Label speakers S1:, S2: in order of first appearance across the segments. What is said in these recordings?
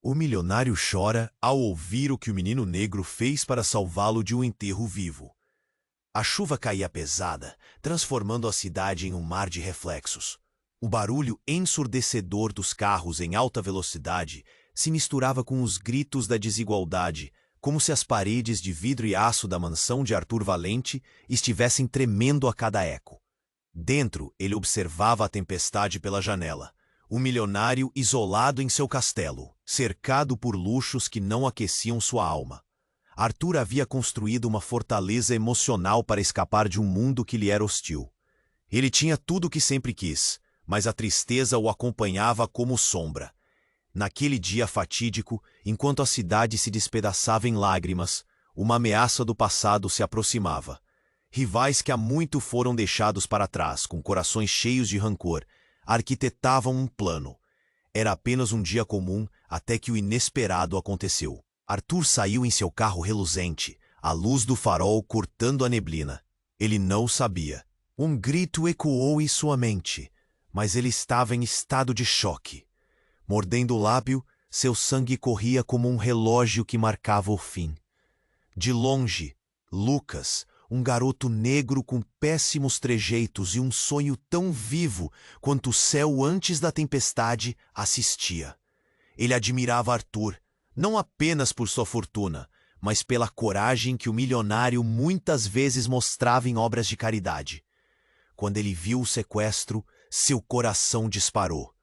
S1: O milionário chora ao ouvir o que o menino negro fez para salvá-lo de um enterro vivo. A chuva caía pesada, transformando a cidade em um mar de reflexos. O barulho ensurdecedor dos carros em alta velocidade se misturava com os gritos da desigualdade, como se as paredes de vidro e aço da mansão de Arthur Valente estivessem tremendo a cada eco. Dentro, ele observava a tempestade pela janela. O milionário isolado em seu castelo, cercado por luxos que não aqueciam sua alma. Arthur havia construído uma fortaleza emocional para escapar de um mundo que lhe era hostil. Ele tinha tudo o que sempre quis, mas a tristeza o acompanhava como sombra. Naquele dia fatídico, enquanto a cidade se despedaçava em lágrimas, uma ameaça do passado se aproximava. Rivais que há muito foram deixados para trás, com corações cheios de rancor, arquitetavam um plano. Era apenas um dia comum até que o inesperado aconteceu. Arthur saiu em seu carro reluzente, a luz do farol cortando a neblina. Ele não sabia. Um grito ecoou em sua mente, mas ele estava em estado de choque. Mordendo o lábio, seu sangue corria como um relógio que marcava o fim. De longe, Lucas, um garoto negro com péssimos trejeitos e um sonho tão vivo quanto o céu antes da tempestade, assistia. Ele admirava Arthur, não apenas por sua fortuna, mas pela coragem que o milionário muitas vezes mostrava em obras de caridade. Quando ele viu o sequestro, seu coração disparou.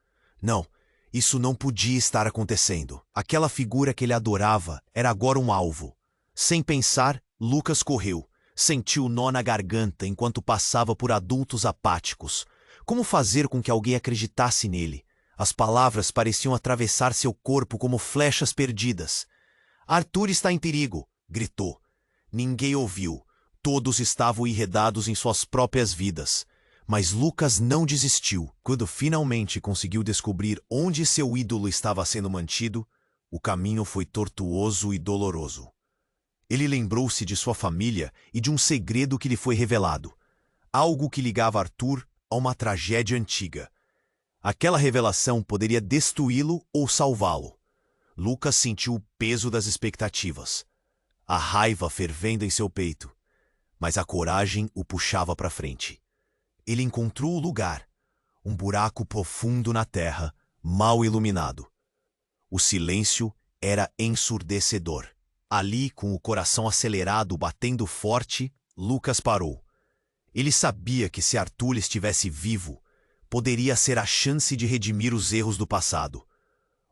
S1: Não, isso não podia estar acontecendo. Aquela figura que ele adorava era agora um alvo. Sem pensar, Lucas correu. Sentiu o nó na garganta enquanto passava por adultos apáticos. Como fazer com que alguém acreditasse nele? As palavras pareciam atravessar seu corpo como flechas perdidas. Arthur está em perigo, gritou. Ninguém ouviu. Todos estavam enredados em suas próprias vidas. Mas Lucas não desistiu. Quando finalmente conseguiu descobrir onde seu ídolo estava sendo mantido, o caminho foi tortuoso e doloroso. Ele lembrou-se de sua família e de um segredo que lhe foi revelado. Algo que ligava Arthur a uma tragédia antiga. Aquela revelação poderia destruí-lo ou salvá-lo. Lucas sentiu o peso das expectativas. A raiva fervendo em seu peito. Mas a coragem o puxava para frente. Ele encontrou o lugar. Um buraco profundo na terra, mal iluminado. O silêncio era ensurdecedor. Ali, com o coração acelerado, batendo forte, Lucas parou. Ele sabia que se Arthur estivesse vivo, poderia ser a chance de redimir os erros do passado.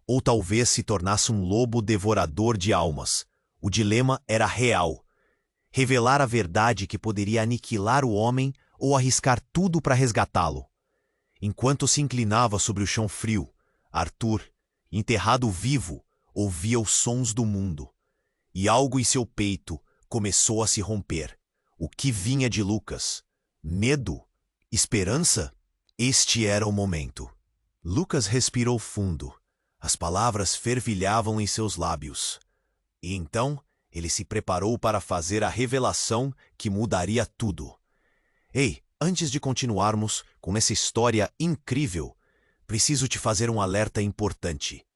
S1: Ou talvez se tornasse um lobo devorador de almas. O dilema era real. Revelar a verdade que poderia aniquilar o homem ou arriscar tudo para resgatá-lo. Enquanto se inclinava sobre o chão frio, Arthur, enterrado vivo, ouvia os sons do mundo. E algo em seu peito começou a se romper. O que vinha de Lucas? Medo? Esperança? Este era o momento. Lucas respirou fundo. As palavras fervilhavam em seus lábios. E então, ele se preparou para fazer a revelação que mudaria tudo. Ei, antes de continuarmos com essa história incrível, preciso te fazer um alerta importante.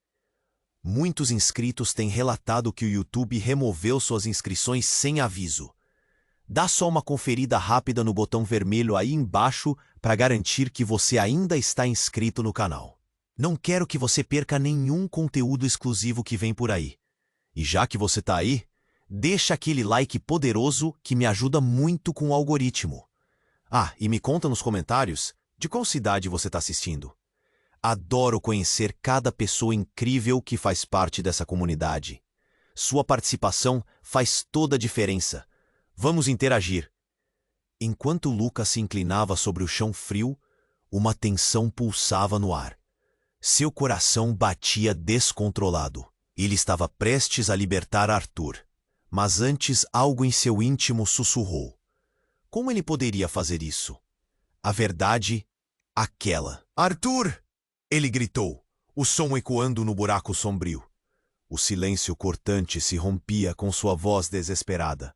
S1: Muitos inscritos têm relatado que o YouTube removeu suas inscrições sem aviso. Dá só uma conferida rápida no botão vermelho aí embaixo para garantir que você ainda está inscrito no canal. Não quero que você perca nenhum conteúdo exclusivo que vem por aí. E já que você está aí, deixa aquele like poderoso que me ajuda muito com o algoritmo. Ah, e me conta nos comentários de qual cidade você está assistindo. Adoro conhecer cada pessoa incrível que faz parte dessa comunidade. Sua participação faz toda a diferença. Vamos interagir. Enquanto Lucas se inclinava sobre o chão frio, uma tensão pulsava no ar. Seu coração batia descontrolado. Ele estava prestes a libertar Arthur. Mas antes algo em seu íntimo sussurrou. Como ele poderia fazer isso? A verdade, aquela. Arthur! Ele gritou, o som ecoando no buraco sombrio. O silêncio cortante se rompia com sua voz desesperada.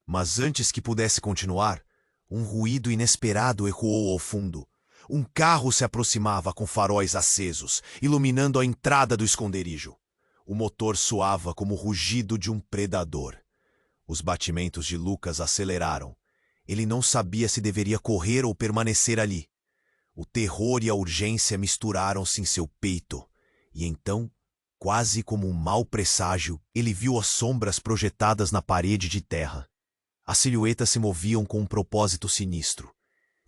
S1: Mas antes que pudesse continuar, um ruído inesperado ecoou ao fundo. Um carro se aproximava com faróis acesos, iluminando a entrada do esconderijo. O motor soava como o rugido de um predador. Os batimentos de Lucas aceleraram. Ele não sabia se deveria correr ou permanecer ali. O terror e a urgência misturaram-se em seu peito. E então, quase como um mau presságio, ele viu as sombras projetadas na parede de terra. As silhuetas se moviam com um propósito sinistro.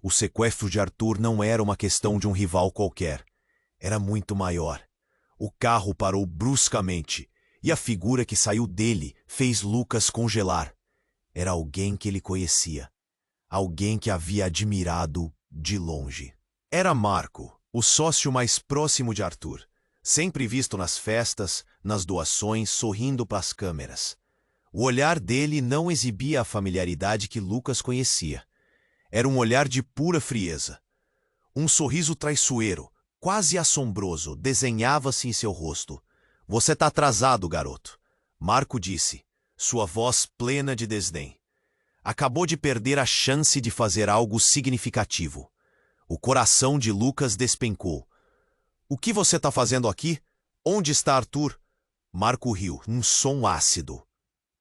S1: O sequestro de Arthur não era uma questão de um rival qualquer. Era muito maior. O carro parou bruscamente, e a figura que saiu dele fez Lucas congelar. Era alguém que ele conhecia. Alguém que havia admirado de longe. Era Marco, o sócio mais próximo de Arthur, sempre visto nas festas, nas doações, sorrindo para as câmeras. O olhar dele não exibia a familiaridade que Lucas conhecia. Era um olhar de pura frieza. Um sorriso traiçoeiro, quase assombroso, desenhava-se em seu rosto. "Você tá atrasado, garoto", Marco disse, sua voz plena de desdém. Acabou de perder a chance de fazer algo significativo. O coração de Lucas despencou. "O que você tá fazendo aqui? Onde está Arthur?" Marco riu, um som ácido.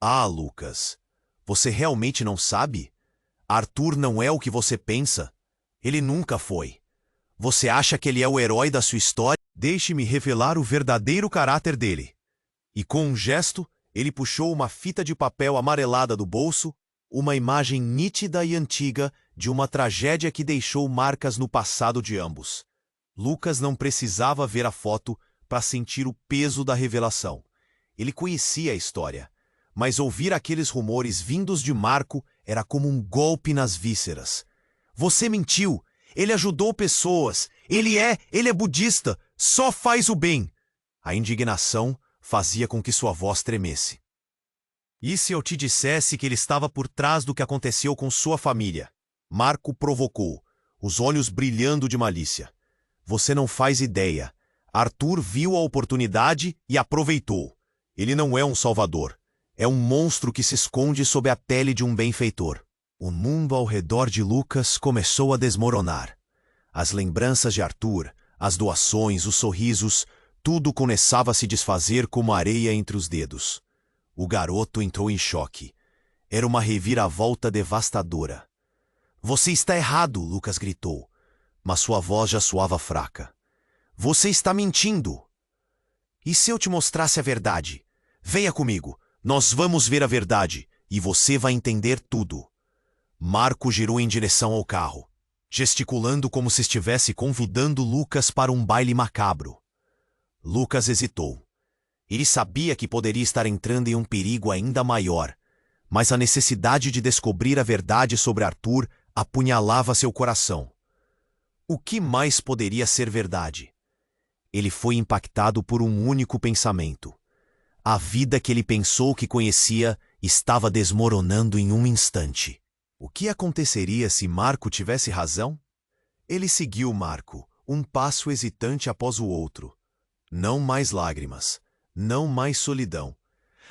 S1: "Ah, Lucas, você realmente não sabe? Arthur não é o que você pensa. Ele nunca foi. Você acha que ele é o herói da sua história? Deixe-me revelar o verdadeiro caráter dele." E com um gesto, ele puxou uma fita de papel amarelada do bolso, uma imagem nítida e antiga de uma tragédia que deixou marcas no passado de ambos. Lucas não precisava ver a foto para sentir o peso da revelação. Ele conhecia a história, mas ouvir aqueles rumores vindos de Marco era como um golpe nas vísceras. "Você mentiu! Ele ajudou pessoas! Ele é budista! Só faz o bem!" A indignação fazia com que sua voz tremesse. "E se eu te dissesse que ele estava por trás do que aconteceu com sua família?" Marco provocou, os olhos brilhando de malícia. "Você não faz ideia. Arthur viu a oportunidade e aproveitou. Ele não é um salvador. É um monstro que se esconde sob a pele de um benfeitor." O mundo ao redor de Lucas começou a desmoronar. As lembranças de Arthur, as doações, os sorrisos, tudo começava a se desfazer como areia entre os dedos. O garoto entrou em choque. Era uma reviravolta devastadora. "Você está errado", Lucas gritou, mas sua voz já soava fraca. "Você está mentindo." "E se eu te mostrasse a verdade? Venha comigo, nós vamos ver a verdade, e você vai entender tudo." Marco girou em direção ao carro, gesticulando como se estivesse convidando Lucas para um baile macabro. Lucas hesitou. Ele sabia que poderia estar entrando em um perigo ainda maior, mas a necessidade de descobrir a verdade sobre Arthur apunhalava seu coração. O que mais poderia ser verdade? Ele foi impactado por um único pensamento. A vida que ele pensou que conhecia estava desmoronando em um instante. O que aconteceria se Marco tivesse razão? Ele seguiu Marco, um passo hesitante após o outro. Não mais lágrimas, não mais solidão.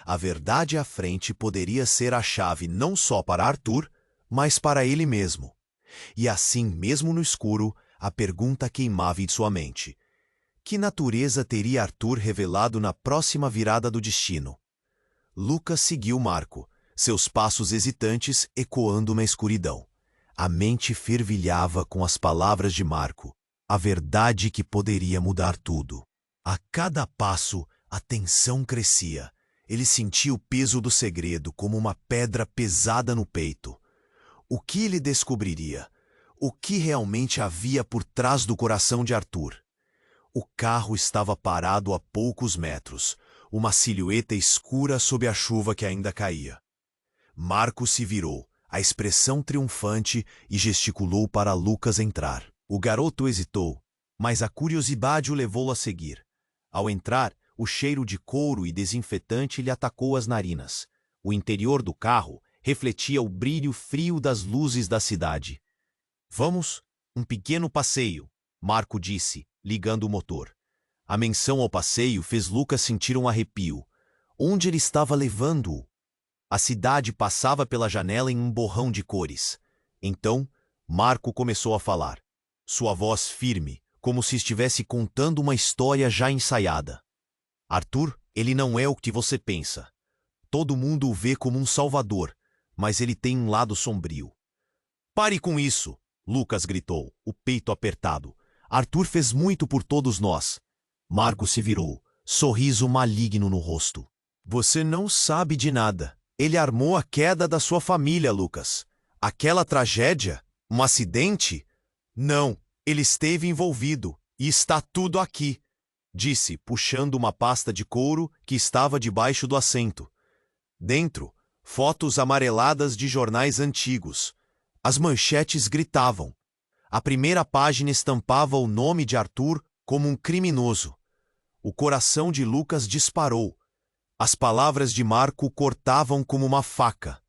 S1: A verdade à frente poderia ser a chave não só para Arthur, mas para ele mesmo. E assim, mesmo no escuro, a pergunta queimava em sua mente. Que natureza teria Arthur revelado na próxima virada do destino? Lucas seguiu Marco, seus passos hesitantes ecoando na escuridão. A mente fervilhava com as palavras de Marco, a verdade que poderia mudar tudo. A cada passo, a tensão crescia. Ele sentia o peso do segredo como uma pedra pesada no peito. O que ele descobriria? O que realmente havia por trás do coração de Arthur? O carro estava parado a poucos metros, uma silhueta escura sob a chuva que ainda caía. Marco se virou, a expressão triunfante, e gesticulou para Lucas entrar. O garoto hesitou, mas a curiosidade o levou a seguir. Ao entrar, o cheiro de couro e desinfetante lhe atacou as narinas. O interior do carro refletia o brilho frio das luzes da cidade. "Vamos? Um pequeno passeio", Marco disse, ligando o motor. A menção ao passeio fez Lucas sentir um arrepio. Onde ele estava levando-o? A cidade passava pela janela em um borrão de cores. Então, Marco começou a falar. Sua voz firme, como se estivesse contando uma história já ensaiada. "Arthur, Ele não é o que você pensa. Todo mundo o vê como um salvador, mas ele tem um lado sombrio. Pare com isso, Lucas gritou, o peito apertado. Arthur fez muito por todos nós. Marco se virou, sorriso maligno no rosto. Você não sabe de nada. Ele armou a queda da sua família, Lucas. Aquela tragédia? Um acidente? Não, ele esteve envolvido e está tudo aqui, disse, puxando uma pasta de couro que estava debaixo do assento. Dentro, fotos amareladas de jornais antigos. As manchetes gritavam. A primeira página estampava o nome de Arthur como um criminoso. O coração de Lucas disparou. As palavras de Marco cortavam como uma faca.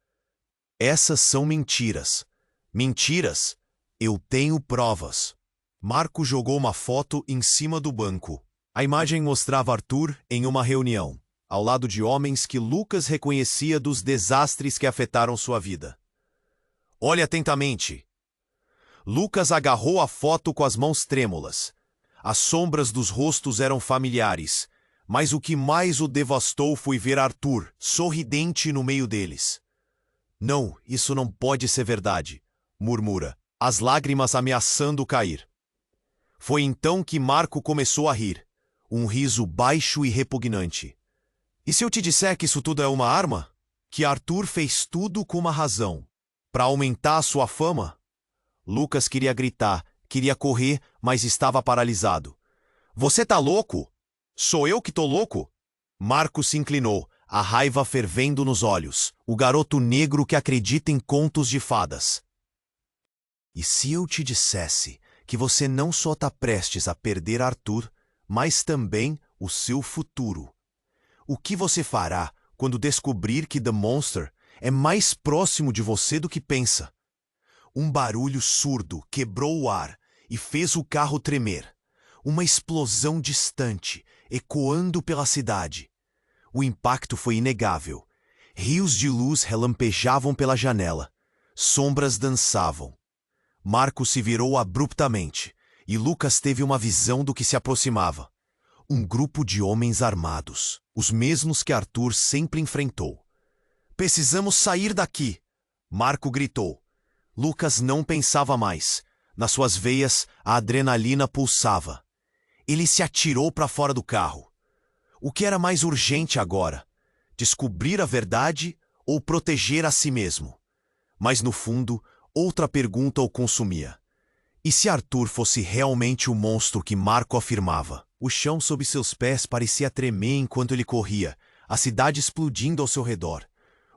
S1: Essas são mentiras. Mentiras? Eu tenho provas. Marco jogou uma foto em cima do banco. A imagem mostrava Arthur em uma reunião, ao lado de homens que Lucas reconhecia dos desastres que afetaram sua vida. Olhe atentamente. Lucas agarrou a foto com as mãos trêmulas. As sombras dos rostos eram familiares, mas o que mais o devastou foi ver Arthur, sorridente no meio deles. Não, isso não pode ser verdade, murmura, as lágrimas ameaçando cair. Foi então que Marco começou a rir, um riso baixo e repugnante. E se eu te disser que isso tudo é uma arma? Que Arthur fez tudo com uma razão. Para aumentar a sua fama? Lucas queria gritar, queria correr, mas estava paralisado. Você tá louco? Sou eu que tô louco? Marco se inclinou, a raiva fervendo nos olhos, o garoto negro que acredita em contos de fadas. E se eu te dissesse que você não só tá prestes a perder Arthur, mas também o seu futuro? O que você fará quando descobrir que The Monster é mais próximo de você do que pensa? Um barulho surdo quebrou o ar e fez o carro tremer. Uma explosão distante, ecoando pela cidade. O impacto foi inegável. Rios de luz relampejavam pela janela. Sombras dançavam. Marco se virou abruptamente, e Lucas teve uma visão do que se aproximava. Um grupo de homens armados, os mesmos que Arthur sempre enfrentou. Precisamos sair daqui! Marco gritou. Lucas não pensava mais. Nas suas veias, a adrenalina pulsava. Ele se atirou para fora do carro. O que era mais urgente agora? Descobrir a verdade ou proteger a si mesmo? Mas no fundo, outra pergunta o consumia. E se Arthur fosse realmente o monstro que Marco afirmava? O chão sob seus pés parecia tremer enquanto ele corria, a cidade explodindo ao seu redor.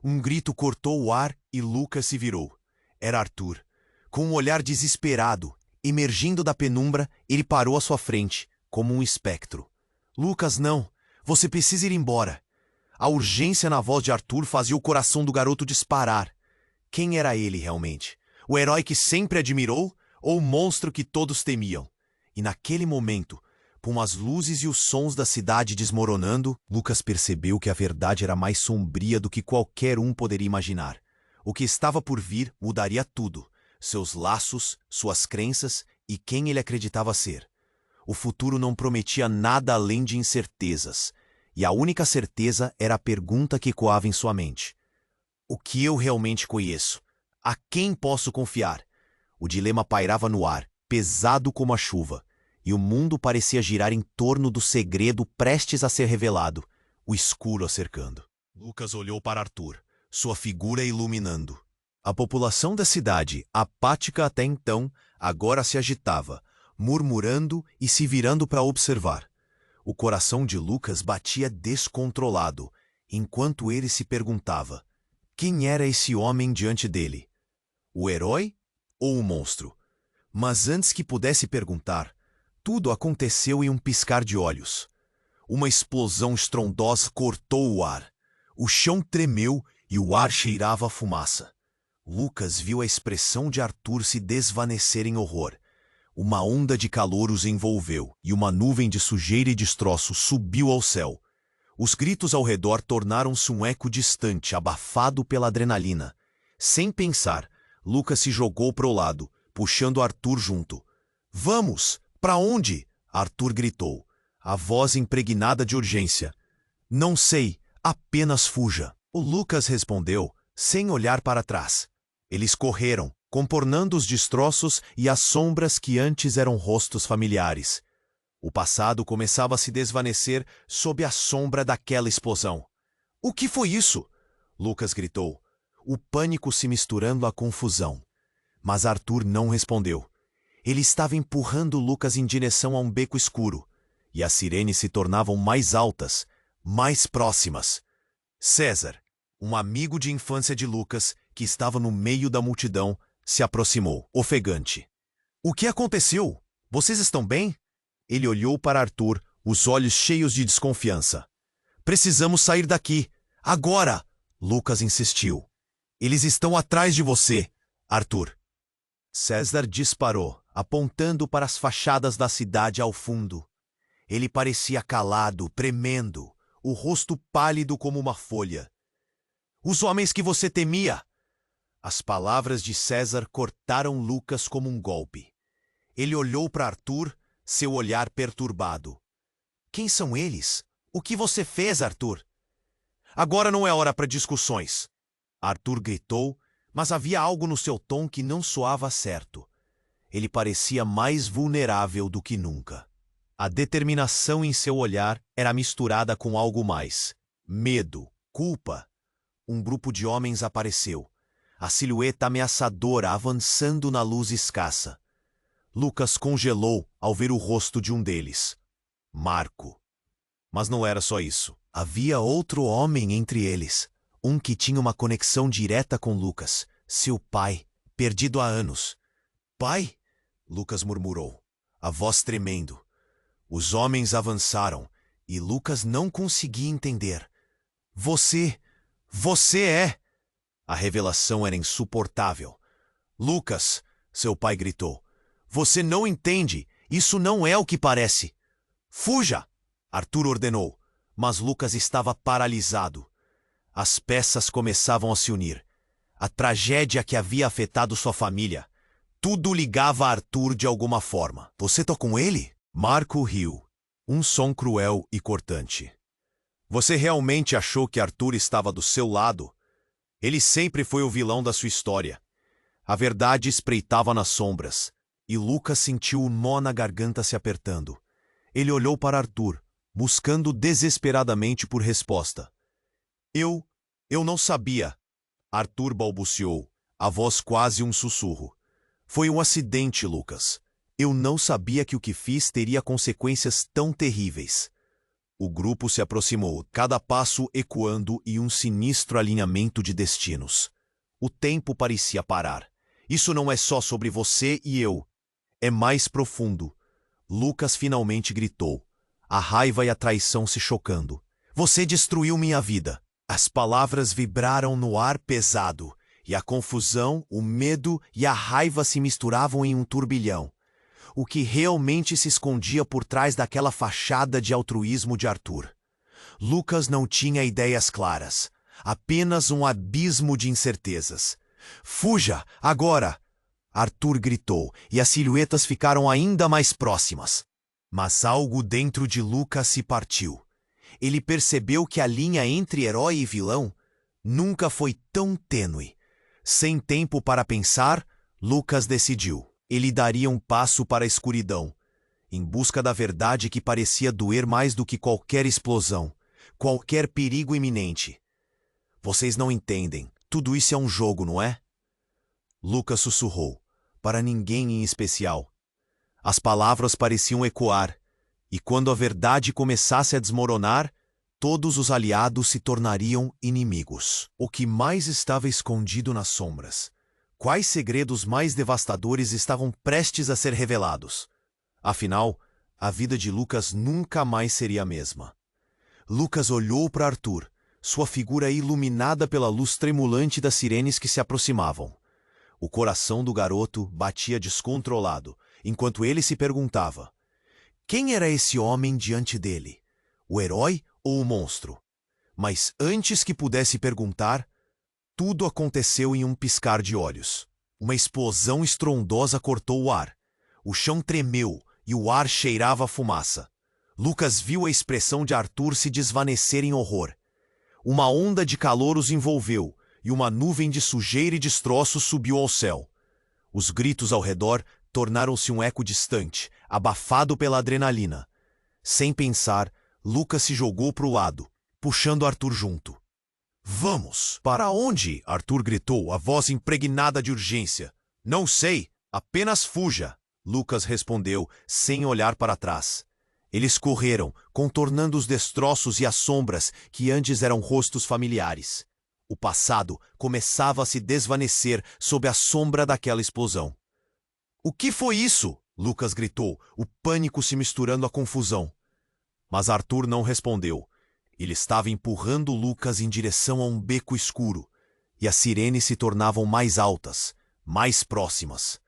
S1: Um grito cortou o ar e Lucas se virou. Era Arthur. Com um olhar desesperado, emergindo da penumbra, ele parou à sua frente, como um espectro. Lucas, não! Você precisa ir embora! A urgência na voz de Arthur fazia o coração do garoto disparar. Quem era ele realmente? O herói que sempre admirou ou o monstro que todos temiam? E naquele momento, com as luzes e os sons da cidade desmoronando, Lucas percebeu que a verdade era mais sombria do que qualquer um poderia imaginar. O que estava por vir mudaria tudo. Seus laços, suas crenças e quem ele acreditava ser. O futuro não prometia nada além de incertezas, e a única certeza era a pergunta que ecoava em sua mente. O que eu realmente conheço? A quem posso confiar? O dilema pairava no ar, pesado como a chuva, e o mundo parecia girar em torno do segredo prestes a ser revelado, o escuro a cercando. Lucas olhou para Arthur, sua figura iluminando. A população da cidade, apática até então, agora se agitava, murmurando e se virando para observar. O coração de Lucas batia descontrolado, enquanto ele se perguntava: quem era esse homem diante dele? O herói ou o monstro? Mas antes que pudesse perguntar, tudo aconteceu em um piscar de olhos. Uma explosão estrondosa cortou o ar. O chão tremeu e o ar cheirava a fumaça. Lucas viu a expressão de Arthur se desvanecer em horror. Uma onda de calor os envolveu, e uma nuvem de sujeira e destroços subiu ao céu. Os gritos ao redor tornaram-se um eco distante, abafado pela adrenalina. Sem pensar, Lucas se jogou para o lado, puxando Arthur junto. Vamos! Para onde? Arthur gritou, a voz impregnada de urgência. Não sei, apenas fuja. O Lucas respondeu, sem olhar para trás. Eles correram, contornando os destroços e as sombras que antes eram rostos familiares. O passado começava a se desvanecer sob a sombra daquela explosão. O que foi isso? Lucas gritou, o pânico se misturando à confusão. Mas Arthur não respondeu. Ele estava empurrando Lucas em direção a um beco escuro, e as sirenes se tornavam mais altas, mais próximas. César, um amigo de infância de Lucas, que estava no meio da multidão, se aproximou, ofegante. O que aconteceu? Vocês estão bem? Ele olhou para Arthur, os olhos cheios de desconfiança. Precisamos sair daqui. Agora! Lucas insistiu. Eles estão atrás de você, Arthur. César disparou, apontando para as fachadas da cidade ao fundo. Ele parecia calado, tremendo, o rosto pálido como uma folha. Os homens que você temia! As palavras de César cortaram Lucas como um golpe. Ele olhou para Arthur, seu olhar perturbado. Quem são eles? O que você fez, Arthur? Agora não é hora para discussões. Arthur gritou, mas havia algo no seu tom que não soava certo. Ele parecia mais vulnerável do que nunca. A determinação em seu olhar era misturada com algo mais. Medo, culpa. Um grupo de homens apareceu, a silhueta ameaçadora avançando na luz escassa. Lucas congelou ao ver o rosto de um deles. Marco. Mas não era só isso. Havia outro homem entre eles, um que tinha uma conexão direta com Lucas, seu pai, perdido há anos. Pai? Lucas murmurou, a voz tremendo. Os homens avançaram, e Lucas não conseguia entender. Você é... A revelação era insuportável. Lucas, seu pai gritou, você não entende, isso não é o que parece. Fuja! Arthur ordenou, mas Lucas estava paralisado. As peças começavam a se unir. A tragédia que havia afetado sua família. Tudo ligava a Arthur de alguma forma. Você tá com ele? Marco riu. Um som cruel e cortante. Você realmente achou que Arthur estava do seu lado? Ele sempre foi o vilão da sua história. A verdade espreitava nas sombras, e Lucas sentiu o nó na garganta se apertando. Ele olhou para Arthur, buscando desesperadamente por resposta. Eu não sabia. Arthur balbuciou, a voz quase um sussurro. Foi um acidente, Lucas. Eu não sabia que o que fiz teria consequências tão terríveis. O grupo se aproximou, cada passo ecoando em um sinistro alinhamento de destinos. O tempo parecia parar. Isso não é só sobre você e eu. É mais profundo. Lucas finalmente gritou, a raiva e a traição se chocando. Você destruiu minha vida. As palavras vibraram no ar pesado, e a confusão, o medo e a raiva se misturavam em um turbilhão. O que realmente se escondia por trás daquela fachada de altruísmo de Arthur? Lucas não tinha ideias claras, apenas um abismo de incertezas. Fuja, agora! Arthur gritou, e as silhuetas ficaram ainda mais próximas. Mas algo dentro de Lucas se partiu. Ele percebeu que a linha entre herói e vilão nunca foi tão tênue. Sem tempo para pensar, Lucas decidiu. Ele daria um passo para a escuridão, em busca da verdade que parecia doer mais do que qualquer explosão, qualquer perigo iminente. Vocês não entendem. Tudo isso é um jogo, não é? Lucas sussurrou, para ninguém em especial. As palavras pareciam ecoar, e quando a verdade começasse a desmoronar, todos os aliados se tornariam inimigos. O que mais estava escondido nas sombras? Quais segredos mais devastadores estavam prestes a ser revelados? Afinal, a vida de Lucas nunca mais seria a mesma. Lucas olhou para Arthur, sua figura iluminada pela luz tremulante das sirenes que se aproximavam. O coração do garoto batia descontrolado, enquanto ele se perguntava: quem era esse homem diante dele? O herói ou o monstro? Mas antes que pudesse perguntar, tudo aconteceu em um piscar de olhos. Uma explosão estrondosa cortou o ar. O chão tremeu e o ar cheirava a fumaça. Lucas viu a expressão de Arthur se desvanecer em horror. Uma onda de calor os envolveu, e uma nuvem de sujeira e destroços subiu ao céu. Os gritos ao redor tornaram-se um eco distante, abafado pela adrenalina. Sem pensar, Lucas se jogou para o lado, puxando Arthur junto. Vamos! Para onde? Arthur gritou, a voz impregnada de urgência. Não sei, apenas fuja, Lucas respondeu, sem olhar para trás. Eles correram, contornando os destroços e as sombras que antes eram rostos familiares. O passado começava a se desvanecer sob a sombra daquela explosão. O que foi isso? Lucas gritou, o pânico se misturando à confusão. Mas Arthur não respondeu. Ele estava empurrando Lucas em direção a um beco escuro, e as sirenes se tornavam mais altas, mais próximas.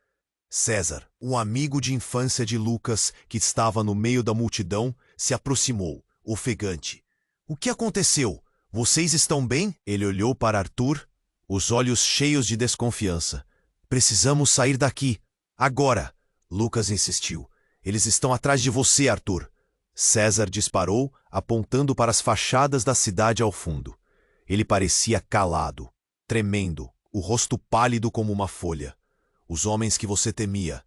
S1: César, um amigo de infância de Lucas, que estava no meio da multidão, se aproximou, ofegante. O que aconteceu? Vocês estão bem? Ele olhou para Arthur, os olhos cheios de desconfiança. Precisamos sair daqui. Agora! Lucas insistiu. Eles estão atrás de você, Arthur. César disparou, apontando para as fachadas da cidade ao fundo. Ele parecia calado, tremendo, o rosto pálido como uma folha. Os homens que você temia.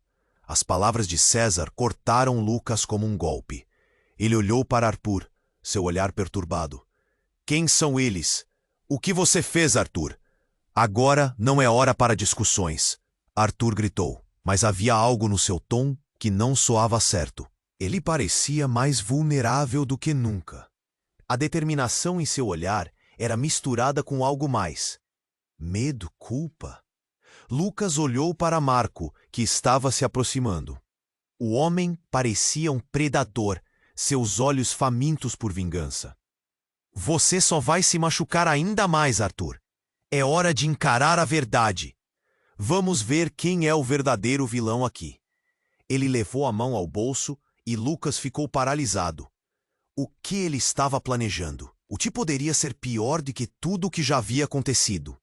S1: As palavras de César cortaram Lucas como um golpe. Ele olhou para Arthur, seu olhar perturbado. Quem são eles? O que você fez, Arthur? Agora não é hora para discussões. Arthur gritou, mas havia algo no seu tom que não soava certo. Ele parecia mais vulnerável do que nunca. A determinação em seu olhar era misturada com algo mais. Medo, culpa. Lucas olhou para Marco, que estava se aproximando. O homem parecia um predador, seus olhos famintos por vingança. Você só vai se machucar ainda mais, Arthur. É hora de encarar a verdade. Vamos ver quem é o verdadeiro vilão aqui. Ele levou a mão ao bolso e Lucas ficou paralisado. O que ele estava planejando? O que poderia ser pior do que tudo o que já havia acontecido?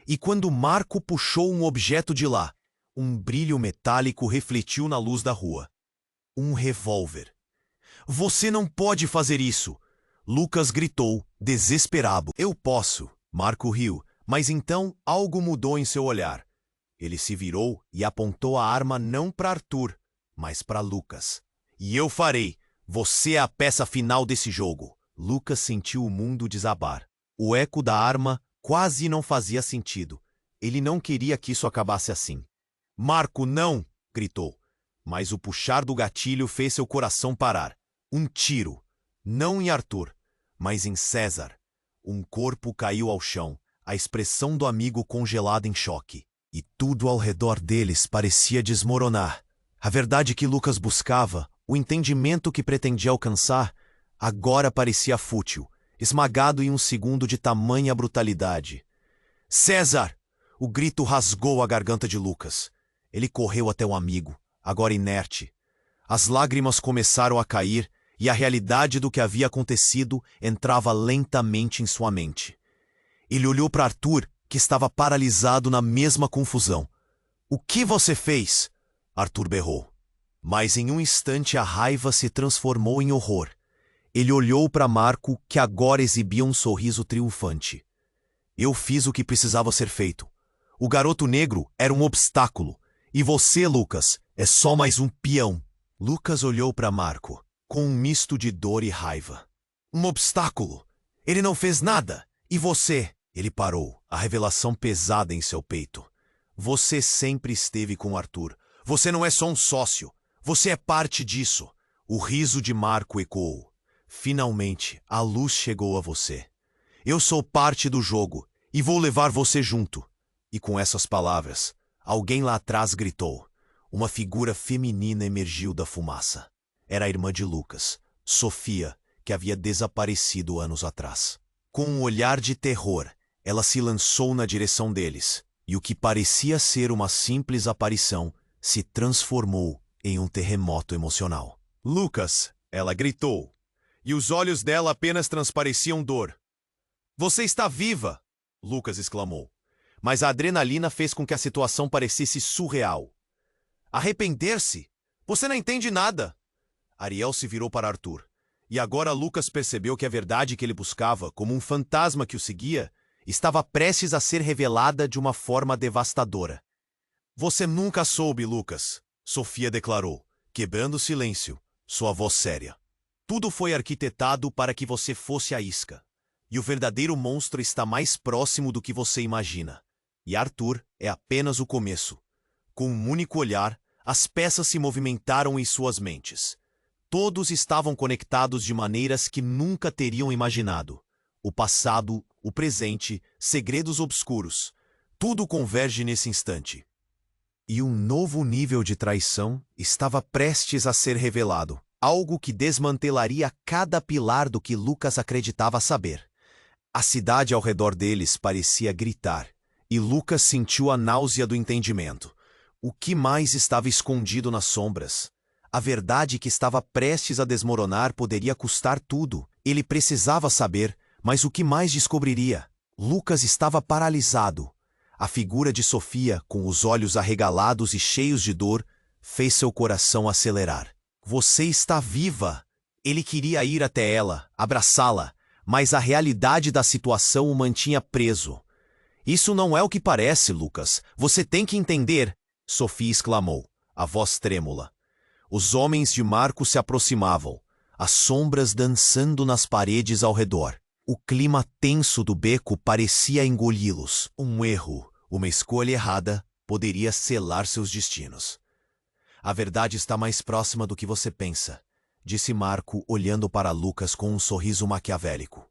S1: E quando Marco puxou um objeto de lá, um brilho metálico refletiu na luz da rua. Um revólver. Você não pode fazer isso! Lucas gritou, desesperado. Eu posso. Marco riu, mas então algo mudou em seu olhar. Ele se virou e apontou a arma não para Arthur, mas para Lucas. E eu farei. Você é a peça final desse jogo. Lucas sentiu o mundo desabar. O eco da arma quase não fazia sentido. Ele não queria que isso acabasse assim. Marco, não! Gritou. Mas o puxar do gatilho fez seu coração parar. Um tiro. Não em Arthur, mas em César. Um corpo caiu ao chão, a expressão do amigo congelada em choque. E tudo ao redor deles parecia desmoronar. A verdade que Lucas buscava, o entendimento que pretendia alcançar, agora parecia fútil, esmagado em um segundo de tamanha brutalidade. César! O grito rasgou a garganta de Lucas. Ele correu até o amigo, agora inerte. As lágrimas começaram a cair e a realidade do que havia acontecido entrava lentamente em sua mente. Ele olhou para Arthur, que estava paralisado na mesma confusão. O que você fez? Arthur berrou. Mas em um instante a raiva se transformou em horror. Ele olhou para Marco, que agora exibia um sorriso triunfante. Eu fiz o que precisava ser feito. O garoto negro era um obstáculo. E você, Lucas, é só mais um peão. Lucas olhou para Marco, com um misto de dor e raiva. Um obstáculo? Ele não fez nada. E você? Ele parou, a revelação pesada em seu peito. Você sempre esteve com Arthur. Você não é só um sócio. Você é parte disso. O riso de Marco ecoou. Finalmente, a luz chegou a você. Eu sou parte do jogo e vou levar você junto. E com essas palavras, alguém lá atrás gritou. Uma figura feminina emergiu da fumaça. Era a irmã de Lucas, Sofia, que havia desaparecido anos atrás. Com um olhar de terror, ela se lançou na direção deles, e o que parecia ser uma simples aparição se transformou em um terremoto emocional. Lucas, ela gritou, e os olhos dela apenas transpareciam dor. Você está viva! Lucas exclamou. Mas a adrenalina fez com que a situação parecesse surreal. Arrepender-se? Você não entende nada! Ariel se virou para Arthur. E agora Lucas percebeu que a verdade que ele buscava, como um fantasma que o seguia, estava prestes a ser revelada de uma forma devastadora. Você nunca soube, Lucas, Sofia declarou, quebrando o silêncio, sua voz séria. Tudo foi arquitetado para que você fosse a isca. E o verdadeiro monstro está mais próximo do que você imagina. E Arthur é apenas o começo. Com um único olhar, as peças se movimentaram em suas mentes. Todos estavam conectados de maneiras que nunca teriam imaginado. O passado, o presente, segredos obscuros. Tudo converge nesse instante. E um novo nível de traição estava prestes a ser revelado. Algo que desmantelaria cada pilar do que Lucas acreditava saber. A cidade ao redor deles parecia gritar, e Lucas sentiu a náusea do entendimento. O que mais estava escondido nas sombras? A verdade que estava prestes a desmoronar poderia custar tudo. Ele precisava saber, mas o que mais descobriria? Lucas estava paralisado. A figura de Sofia, com os olhos arregalados e cheios de dor, fez seu coração acelerar. Você está viva! Ele queria ir até ela, abraçá-la, mas a realidade da situação o mantinha preso. Isso não é o que parece, Lucas. Você tem que entender, Sofia exclamou, a voz trêmula. Os homens de Marco se aproximavam, as sombras dançando nas paredes ao redor. O clima tenso do beco parecia engoli-los. Um erro, uma escolha errada, poderia selar seus destinos. A verdade está mais próxima do que você pensa, disse Marco, olhando para Lucas com um sorriso maquiavélico.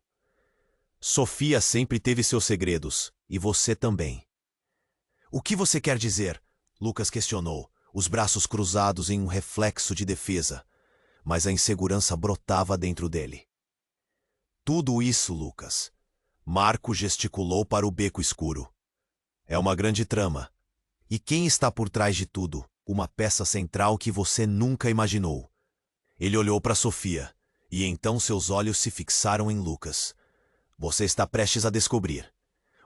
S1: Sofia sempre teve seus segredos, e você também. O que você quer dizer? Lucas questionou, os braços cruzados em um reflexo de defesa, mas a insegurança brotava dentro dele. Tudo isso, Lucas. Marco gesticulou para o beco escuro. É uma grande trama. E quem está por trás de tudo? Uma peça central que você nunca imaginou. Ele olhou para Sofia, e então seus olhos se fixaram em Lucas. Você está prestes a descobrir.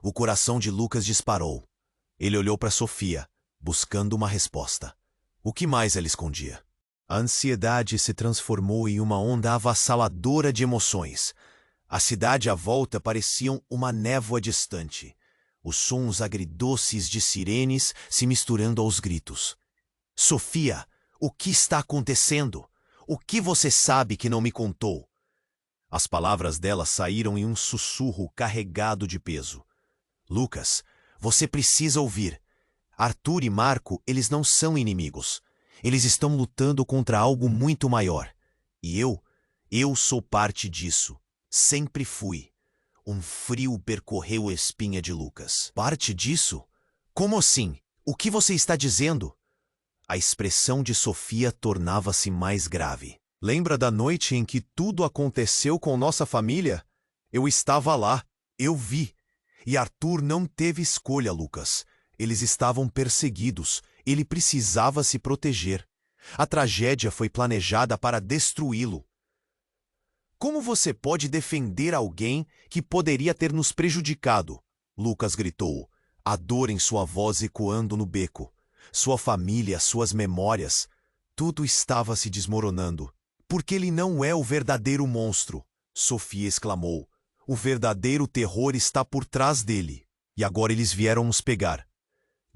S1: O coração de Lucas disparou. Ele olhou para Sofia, buscando uma resposta. O que mais ela escondia? A ansiedade se transformou em uma onda avassaladora de emoções. A cidade à volta pareciam uma névoa distante. Os sons agridoces de sirenes se misturando aos gritos. Sofia, o que está acontecendo? O que você sabe que não me contou? As palavras dela saíram em um sussurro carregado de peso. Lucas, você precisa ouvir. Arthur e Marco, eles não são inimigos. Eles estão lutando contra algo muito maior. E eu sou parte disso. Sempre fui. Um frio percorreu a espinha de Lucas. Parte disso? Como assim? O que você está dizendo? A expressão de Sofia tornava-se mais grave. Lembra da noite em que tudo aconteceu com nossa família? Eu estava lá. Eu vi. E Arthur não teve escolha, Lucas. Eles estavam perseguidos. Ele precisava se proteger. A tragédia foi planejada para destruí-lo. Como você pode defender alguém que poderia ter nos prejudicado? Lucas gritou, a dor em sua voz ecoando no beco. Sua família, suas memórias, tudo estava se desmoronando. Porque ele não é o verdadeiro monstro, Sofia exclamou. O verdadeiro terror está por trás dele. E agora eles vieram nos pegar.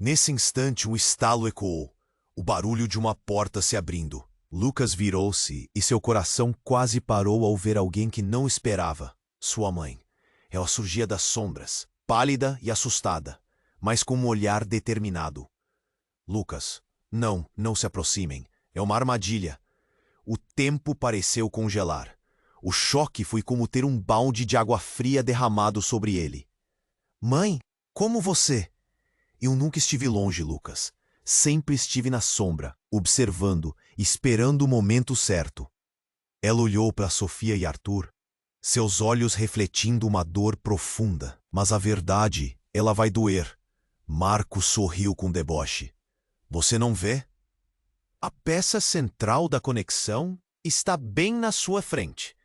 S1: Nesse instante, um estalo ecoou. O barulho de uma porta se abrindo. Lucas virou-se e seu coração quase parou ao ver alguém que não esperava. Sua mãe. Ela surgia das sombras, pálida e assustada, mas com um olhar determinado. Lucas, não se aproximem. É uma armadilha. O tempo pareceu congelar. O choque foi como ter um balde de água fria derramado sobre ele. Mãe, como você? Eu nunca estive longe, Lucas. Sempre estive na sombra, observando, esperando o momento certo. Ela olhou para Sofia e Arthur, seus olhos refletindo uma dor profunda. Mas a verdade, ela vai doer. Marco sorriu com deboche. Você não vê? A peça central da conexão está bem na sua frente.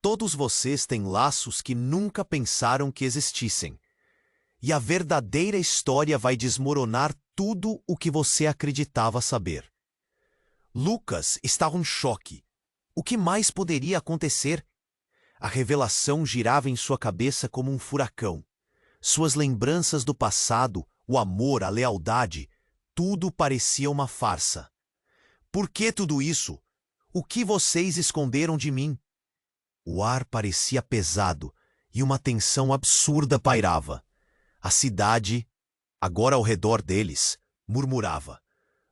S1: Todos vocês têm laços que nunca pensaram que existissem. E a verdadeira história vai desmoronar tudo o que você acreditava saber. Lucas estava em choque. O que mais poderia acontecer? A revelação girava em sua cabeça como um furacão. Suas lembranças do passado, o amor, a lealdade, tudo parecia uma farsa. Por que tudo isso? O que vocês esconderam de mim? O ar parecia pesado e uma tensão absurda pairava. A cidade, agora ao redor deles, murmurava.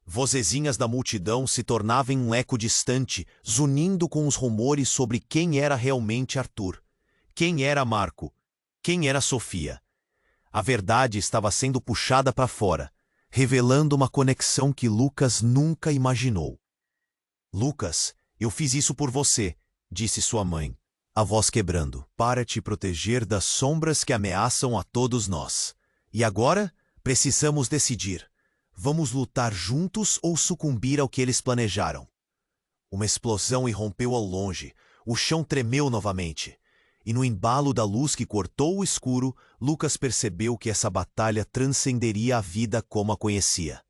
S1: Vozezinhas da multidão se tornavam um eco distante, zunindo com os rumores sobre quem era realmente Arthur, quem era Marco, quem era Sofia. A verdade estava sendo puxada para fora, revelando uma conexão que Lucas nunca imaginou. Lucas, eu fiz isso por você, disse sua mãe, a voz quebrando, para te proteger das sombras que ameaçam a todos nós. E agora, precisamos decidir. Vamos lutar juntos ou sucumbir ao que eles planejaram? Uma explosão irrompeu ao longe, o chão tremeu novamente. E no embalo da luz que cortou o escuro, Lucas percebeu que essa batalha transcenderia a vida como a conhecia.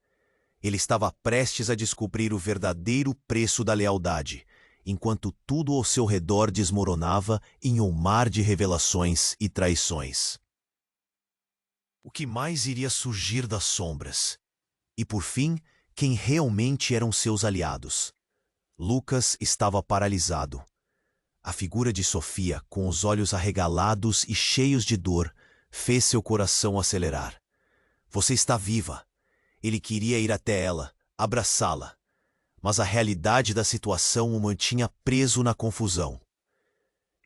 S1: Ele estava prestes a descobrir o verdadeiro preço da lealdade, enquanto tudo ao seu redor desmoronava em um mar de revelações e traições. O que mais iria surgir das sombras? E por fim, quem realmente eram seus aliados? Lucas estava paralisado. A figura de Sofia, com os olhos arregalados e cheios de dor, fez seu coração acelerar. Você está viva. Ele queria ir até ela, abraçá-la. Mas a realidade da situação o mantinha preso na confusão.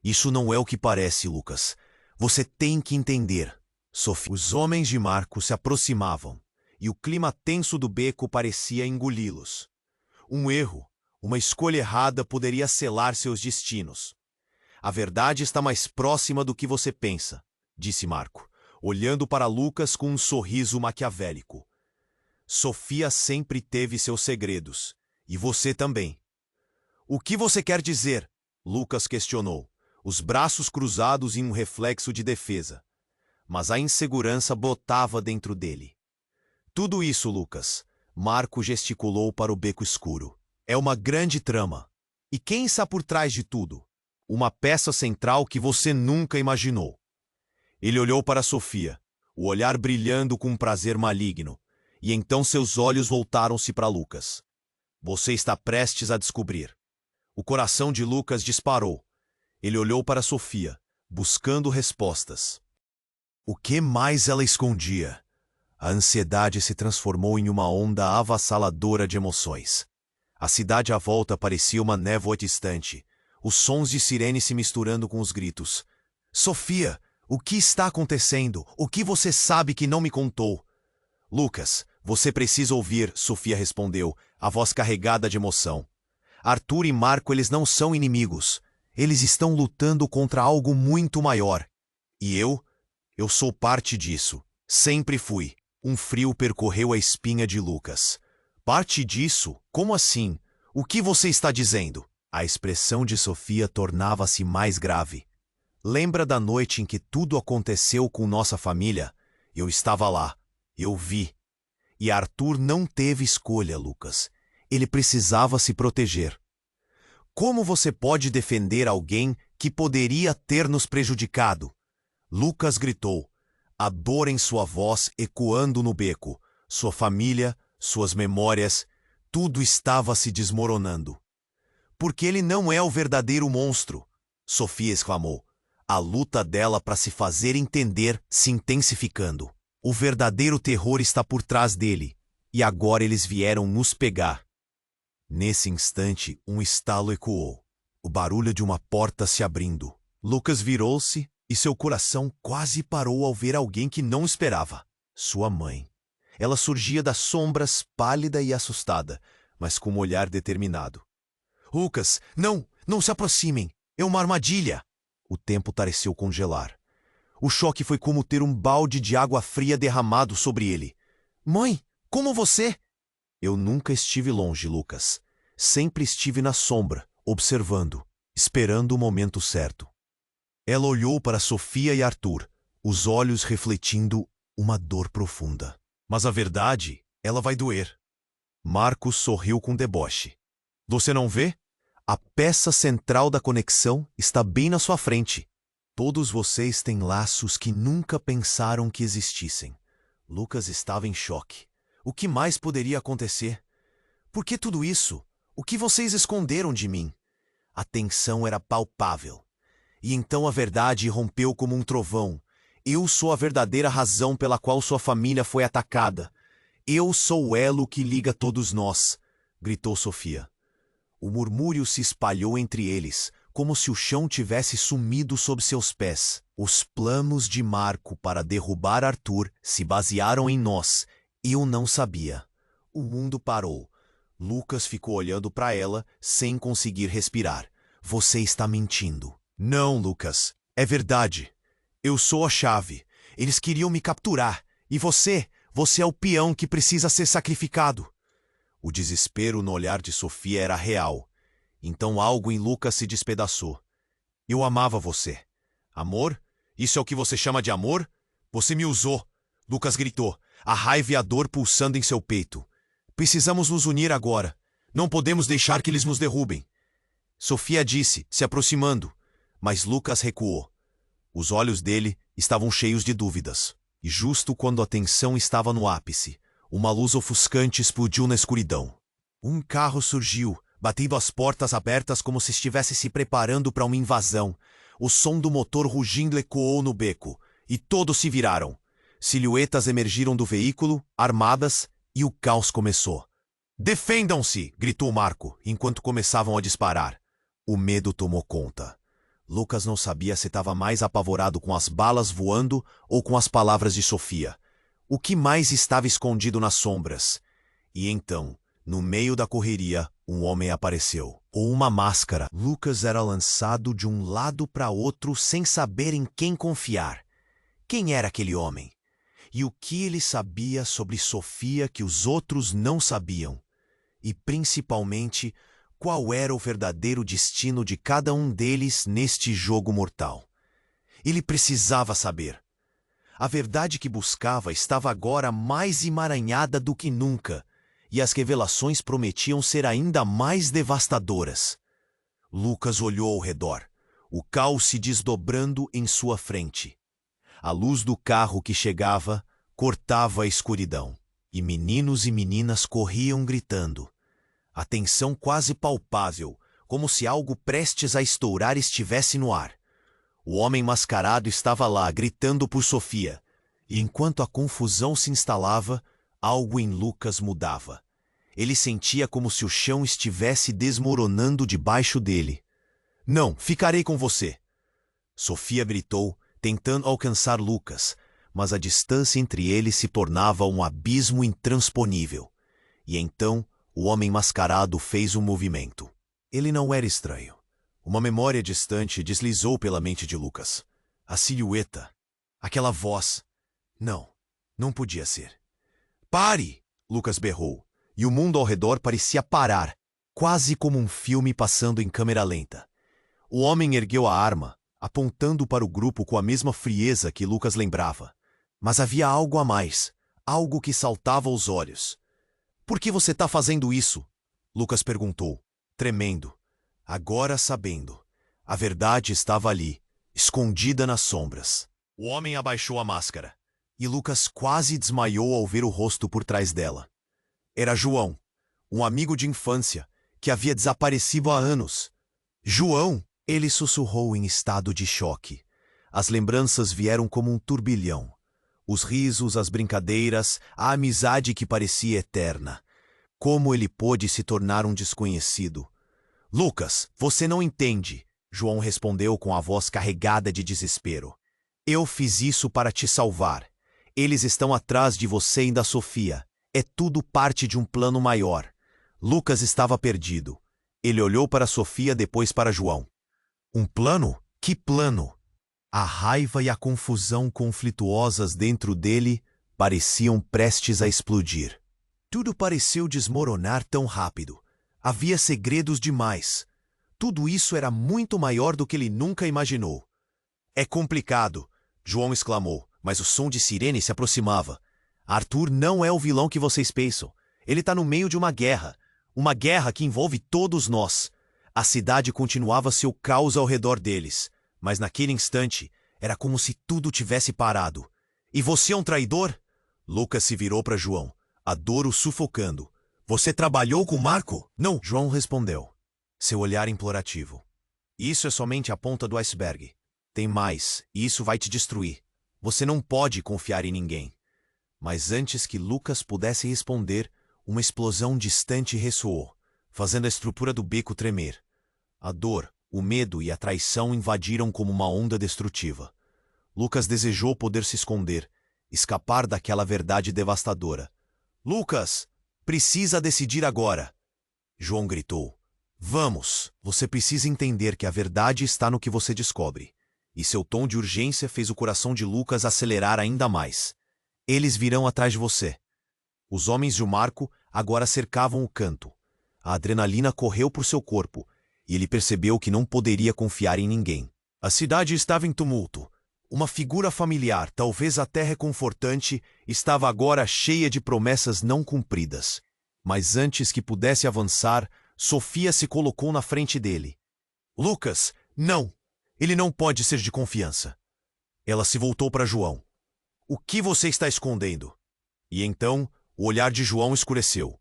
S1: Isso não é o que parece, Lucas. Você tem que entender. Sofia. Os homens de Marco se aproximavam, e o clima tenso do beco parecia engoli-los. Um erro, uma escolha errada poderia selar seus destinos. A verdade está mais próxima do que você pensa, disse Marco, olhando para Lucas com um sorriso maquiavélico. Sofia sempre teve seus segredos, e você também. O que você quer dizer? Lucas questionou, os braços cruzados em um reflexo de defesa. Mas a insegurança botava dentro dele. Tudo isso, Lucas, Marco gesticulou para o beco escuro. É uma grande trama. E quem está por trás de tudo? Uma peça central que você nunca imaginou. Ele olhou para Sofia, o olhar brilhando com um prazer maligno, e então seus olhos voltaram-se para Lucas. Você está prestes a descobrir. O coração de Lucas disparou. Ele olhou para Sofia, buscando respostas. O que mais ela escondia? A ansiedade se transformou em uma onda avassaladora de emoções. A cidade à volta parecia uma névoa distante, os sons de sirene se misturando com os gritos. Sofia, o que está acontecendo? O que você sabe que não me contou? Lucas, você precisa ouvir, Sofia respondeu, a voz carregada de emoção. Arthur e Marco, eles não são inimigos. Eles estão lutando contra algo muito maior. E eu sou parte disso. Sempre fui. Um frio percorreu a espinha de Lucas. Parte disso? Como assim? O que você está dizendo? A expressão de Sofia tornava-se mais grave. Lembra da noite em que tudo aconteceu com nossa família? Eu estava lá. Eu vi. E Arthur não teve escolha, Lucas. Ele precisava se proteger. Como você pode defender alguém que poderia ter nos prejudicado? Lucas gritou, a dor em sua voz ecoando no beco. Sua família, suas memórias, tudo estava se desmoronando. Porque ele não é o verdadeiro monstro, Sofia exclamou. A luta dela para se fazer entender se intensificando. O verdadeiro terror está por trás dele, e agora eles vieram nos pegar. Nesse instante, um estalo ecoou. O barulho de uma porta se abrindo. Lucas virou-se e seu coração quase parou ao ver alguém que não esperava. Sua mãe. Ela surgia das sombras, pálida e assustada, mas com um olhar determinado. Lucas, não se aproximem! É uma armadilha! O tempo pareceu congelar. O choque foi como ter um balde de água fria derramado sobre ele. Mãe, como você? Eu nunca estive longe, Lucas. Sempre estive na sombra, observando, esperando o momento certo. Ela olhou para Sofia e Arthur, os olhos refletindo uma dor profunda. Mas a verdade, ela vai doer. Marcos sorriu com deboche. Você não vê? A peça central da conexão está bem na sua frente. Todos vocês têm laços que nunca pensaram que existissem. Lucas estava em choque. O que mais poderia acontecer? Por que tudo isso? O que vocês esconderam de mim? A tensão era palpável. E então a verdade irrompeu como um trovão. Eu sou a verdadeira razão pela qual sua família foi atacada. Eu sou o elo que liga todos nós, gritou Sofia. O murmúrio se espalhou entre eles, como se o chão tivesse sumido sob seus pés. Os planos de Marco para derrubar Arthur se basearam em nós. Eu não sabia. O mundo parou. Lucas ficou olhando para ela, sem conseguir respirar. Você está mentindo. Não, Lucas. É verdade. Eu sou a chave. Eles queriam me capturar. E você é o peão que precisa ser sacrificado. O desespero no olhar de Sofia era real. Então algo em Lucas se despedaçou. Eu amava você. Amor? Isso é o que você chama de amor? Você me usou. Lucas gritou, a raiva e a dor pulsando em seu peito. Precisamos nos unir agora. Não podemos deixar que eles nos derrubem. Sofia disse, se aproximando, mas Lucas recuou. Os olhos dele estavam cheios de dúvidas. E justo quando a tensão estava no ápice, uma luz ofuscante explodiu na escuridão. Um carro surgiu, batendo as portas abertas como se estivesse se preparando para uma invasão. O som do motor rugindo ecoou no beco, e todos se viraram. Silhuetas emergiram do veículo, armadas, e o caos começou. Defendam-se! Gritou Marco, enquanto começavam a disparar. O medo tomou conta. Lucas não sabia se estava mais apavorado com as balas voando ou com as palavras de Sofia. O que mais estava escondido nas sombras? E então, no meio da correria, um homem apareceu. Ou uma máscara. Lucas era lançado de um lado para outro sem saber em quem confiar. Quem era aquele homem? E o que ele sabia sobre Sofia que os outros não sabiam? E, principalmente, qual era o verdadeiro destino de cada um deles neste jogo mortal? Ele precisava saber. A verdade que buscava estava agora mais emaranhada do que nunca, e as revelações prometiam ser ainda mais devastadoras. Lucas olhou ao redor, o caos se desdobrando em sua frente. A luz do carro que chegava cortava a escuridão, e meninos e meninas corriam gritando. A tensão quase palpável, como se algo prestes a estourar estivesse no ar. O homem mascarado estava lá, gritando por Sofia. E enquanto a confusão se instalava, algo em Lucas mudava. Ele sentia como se o chão estivesse desmoronando debaixo dele. Não, ficarei com você! Sofia gritou, tentando alcançar Lucas, mas a distância entre eles se tornava um abismo intransponível. E então, o homem mascarado fez um movimento. Ele não era estranho. Uma memória distante deslizou pela mente de Lucas. A silhueta. Aquela voz. Não, não podia ser. Pare! Lucas berrou. E o mundo ao redor parecia parar, quase como um filme passando em câmera lenta. O homem ergueu a arma, apontando para o grupo com a mesma frieza que Lucas lembrava. Mas havia algo a mais, algo que saltava aos olhos. Por que você está fazendo isso? Lucas perguntou, tremendo. Agora sabendo. A verdade estava ali, escondida nas sombras. O homem abaixou a máscara, e Lucas quase desmaiou ao ver o rosto por trás dela. Era João, um amigo de infância, que havia desaparecido há anos. João! Ele sussurrou em estado de choque. As lembranças vieram como um turbilhão. Os risos, as brincadeiras, a amizade que parecia eterna. Como ele pôde se tornar um desconhecido? Lucas, você não entende, João respondeu com a voz carregada de desespero. Eu fiz isso para te salvar. Eles estão atrás de você e da Sofia. É tudo parte de um plano maior. Lucas estava perdido. Ele olhou para Sofia, depois para João. Um plano? Que plano? A raiva e a confusão conflituosas dentro dele pareciam prestes a explodir. Tudo pareceu desmoronar tão rápido. Havia segredos demais. Tudo isso era muito maior do que ele nunca imaginou. É complicado, João exclamou, mas o som de sirene se aproximava. Arthur não é o vilão que vocês pensam. Ele está no meio de uma guerra que envolve todos nós. A cidade continuava seu caos ao redor deles, mas naquele instante era como se tudo tivesse parado. E você é um traidor? Lucas se virou para João, a dor o sufocando. Você trabalhou com Marco? Não, João respondeu, seu olhar implorativo. Isso é somente a ponta do iceberg. Tem mais, e isso vai te destruir. Você não pode confiar em ninguém. Mas antes que Lucas pudesse responder, uma explosão distante ressoou, fazendo a estrutura do beco tremer. A dor, o medo e a traição invadiram como uma onda destrutiva. Lucas desejou poder se esconder, escapar daquela verdade devastadora. Lucas, precisa decidir agora. João gritou. Vamos, você precisa entender que a verdade está no que você descobre. E seu tom de urgência fez o coração de Lucas acelerar ainda mais. Eles virão atrás de você. Os homens de Marco agora cercavam o canto. A adrenalina correu por seu corpo, e ele percebeu que não poderia confiar em ninguém. A cidade estava em tumulto. Uma figura familiar, talvez até reconfortante, estava agora cheia de promessas não cumpridas. Mas antes que pudesse avançar, Sofia se colocou na frente dele. Lucas, não! Ele não pode ser de confiança. Ela se voltou para João. O que você está escondendo? E então, o olhar de João escureceu.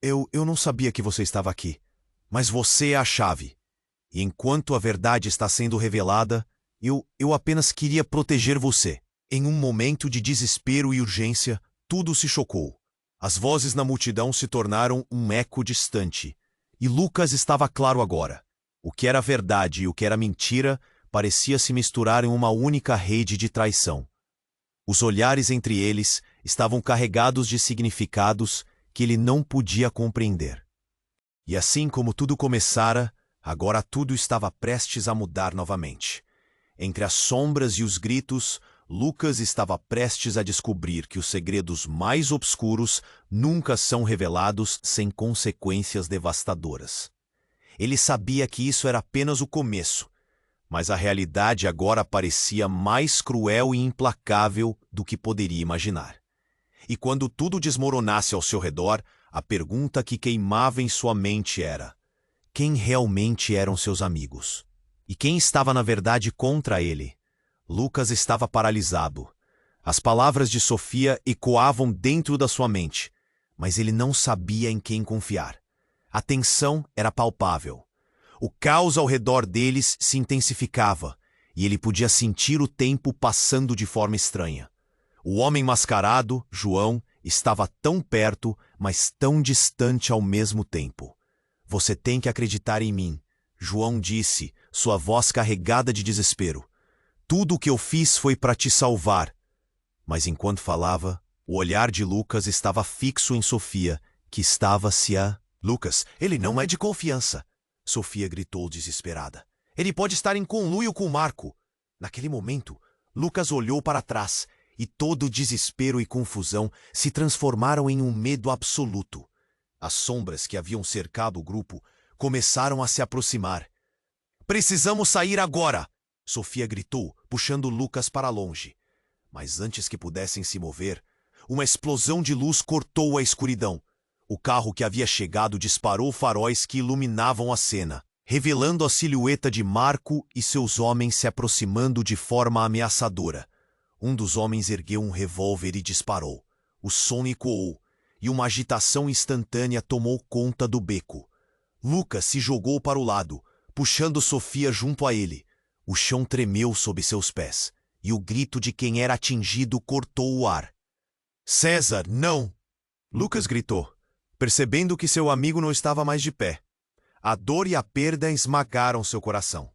S1: Eu não sabia que você estava aqui. Mas você é a chave. E enquanto a verdade está sendo revelada, eu apenas queria proteger você. Em um momento de desespero e urgência, tudo se chocou. As vozes na multidão se tornaram um eco distante. E Lucas estava claro agora. O que era verdade e o que era mentira parecia se misturar em uma única rede de traição. Os olhares entre eles estavam carregados de significados que ele não podia compreender. E assim como tudo começara, agora tudo estava prestes a mudar novamente. Entre as sombras e os gritos, Lucas estava prestes a descobrir que os segredos mais obscuros nunca são revelados sem consequências devastadoras. Ele sabia que isso era apenas o começo, mas a realidade agora parecia mais cruel e implacável do que poderia imaginar. E quando tudo desmoronasse ao seu redor, a pergunta que queimava em sua mente era: quem realmente eram seus amigos? E quem estava na verdade contra ele? Lucas estava paralisado. As palavras de Sofia ecoavam dentro da sua mente, mas ele não sabia em quem confiar. A tensão era palpável. O caos ao redor deles se intensificava, e ele podia sentir o tempo passando de forma estranha. O homem mascarado, João, estava tão perto, mas tão distante ao mesmo tempo. Você tem que acreditar em mim, João disse, sua voz carregada de desespero. Tudo o que eu fiz foi para te salvar. Mas enquanto falava, o olhar de Lucas estava fixo em Sofia, que estava se a... Lucas, ele não é de confiança. Sofia gritou desesperada. Ele pode estar em conluio com Marco. Naquele momento, Lucas olhou para trás e todo o desespero e confusão se transformaram em um medo absoluto. As sombras que haviam cercado o grupo começaram a se aproximar. Precisamos sair agora! Sofia gritou, puxando Lucas para longe. Mas antes que pudessem se mover, uma explosão de luz cortou a escuridão. O carro que havia chegado disparou faróis que iluminavam a cena, revelando a silhueta de Marco e seus homens se aproximando de forma ameaçadora. Um dos homens ergueu um revólver e disparou. O som ecoou, e uma agitação instantânea tomou conta do beco. Lucas se jogou para o lado, puxando Sofia junto a ele. O chão tremeu sob seus pés, e o grito de quem era atingido cortou o ar. César, não! Lucas gritou, percebendo que seu amigo não estava mais de pé. A dor e a perda esmagaram seu coração.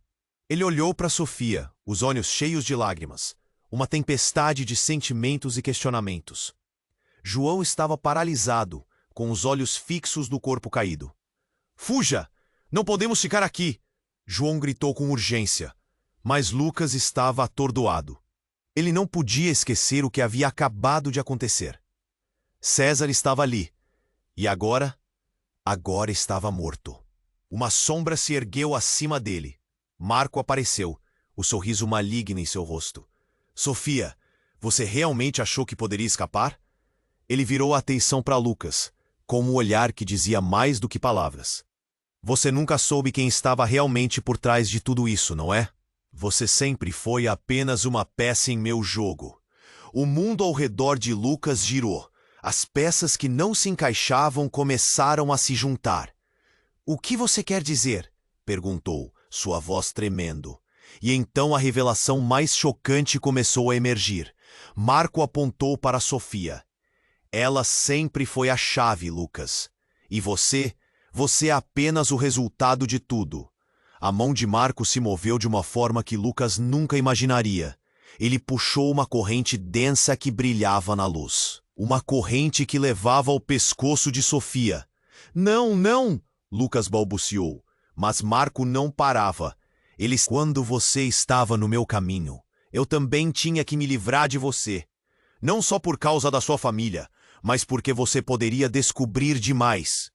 S1: Ele olhou para Sofia, os olhos cheios de lágrimas, uma tempestade de sentimentos e questionamentos. João estava paralisado, com os olhos fixos no corpo caído. Fuja! Não podemos ficar aqui! João gritou com urgência, mas Lucas estava atordoado. Ele não podia esquecer o que havia acabado de acontecer. César estava ali, e agora estava morto. Uma sombra se ergueu acima dele. Marco apareceu, o sorriso maligno em seu rosto. Sofia, você realmente achou que poderia escapar? Ele virou a atenção para Lucas, com um olhar que dizia mais do que palavras. Você nunca soube quem estava realmente por trás de tudo isso, não é? Você sempre foi apenas uma peça em meu jogo. O mundo ao redor de Lucas girou. As peças que não se encaixavam começaram a se juntar. O que você quer dizer? Perguntou, sua voz tremendo. E então a revelação mais chocante começou a emergir. Marco apontou para Sofia. Ela sempre foi a chave, Lucas. E você é apenas o resultado de tudo. A mão de Marco se moveu de uma forma que Lucas nunca imaginaria. Ele puxou uma corrente densa que brilhava na luz. Uma corrente que levava ao pescoço de Sofia. Não, não! Lucas balbuciou. Mas Marco não parava. Quando você estava no meu caminho, eu também tinha que me livrar de você. Não só por causa da sua família, mas porque você poderia descobrir demais.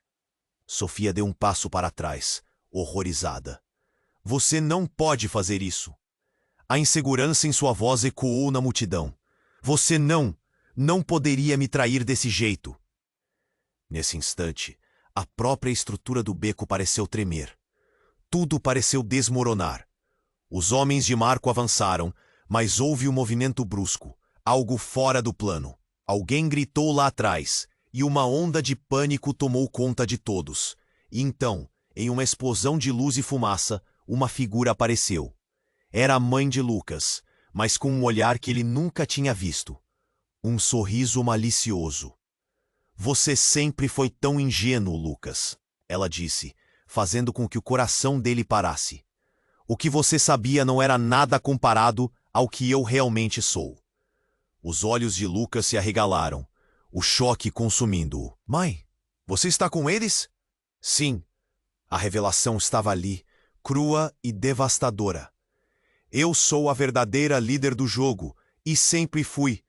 S1: Sofia deu um passo para trás, horrorizada. Você não pode fazer isso. A insegurança em sua voz ecoou na multidão. Você não poderia me trair desse jeito. Nesse instante, a própria estrutura do beco pareceu tremer. Tudo pareceu desmoronar. Os homens de Marco avançaram, mas houve um movimento brusco, algo fora do plano. Alguém gritou lá atrás, e uma onda de pânico tomou conta de todos. E então, em uma explosão de luz e fumaça, uma figura apareceu. Era a mãe de Lucas, mas com um olhar que ele nunca tinha visto. Um sorriso malicioso. Você sempre foi tão ingênuo, Lucas, ela disse, fazendo com que o coração dele parasse. O que você sabia não era nada comparado ao que eu realmente sou. Os olhos de Lucas se arregalaram, o choque consumindo-o. Mãe, você está com eles? Sim. A revelação estava ali, crua e devastadora. Eu sou a verdadeira líder do jogo, e sempre fui.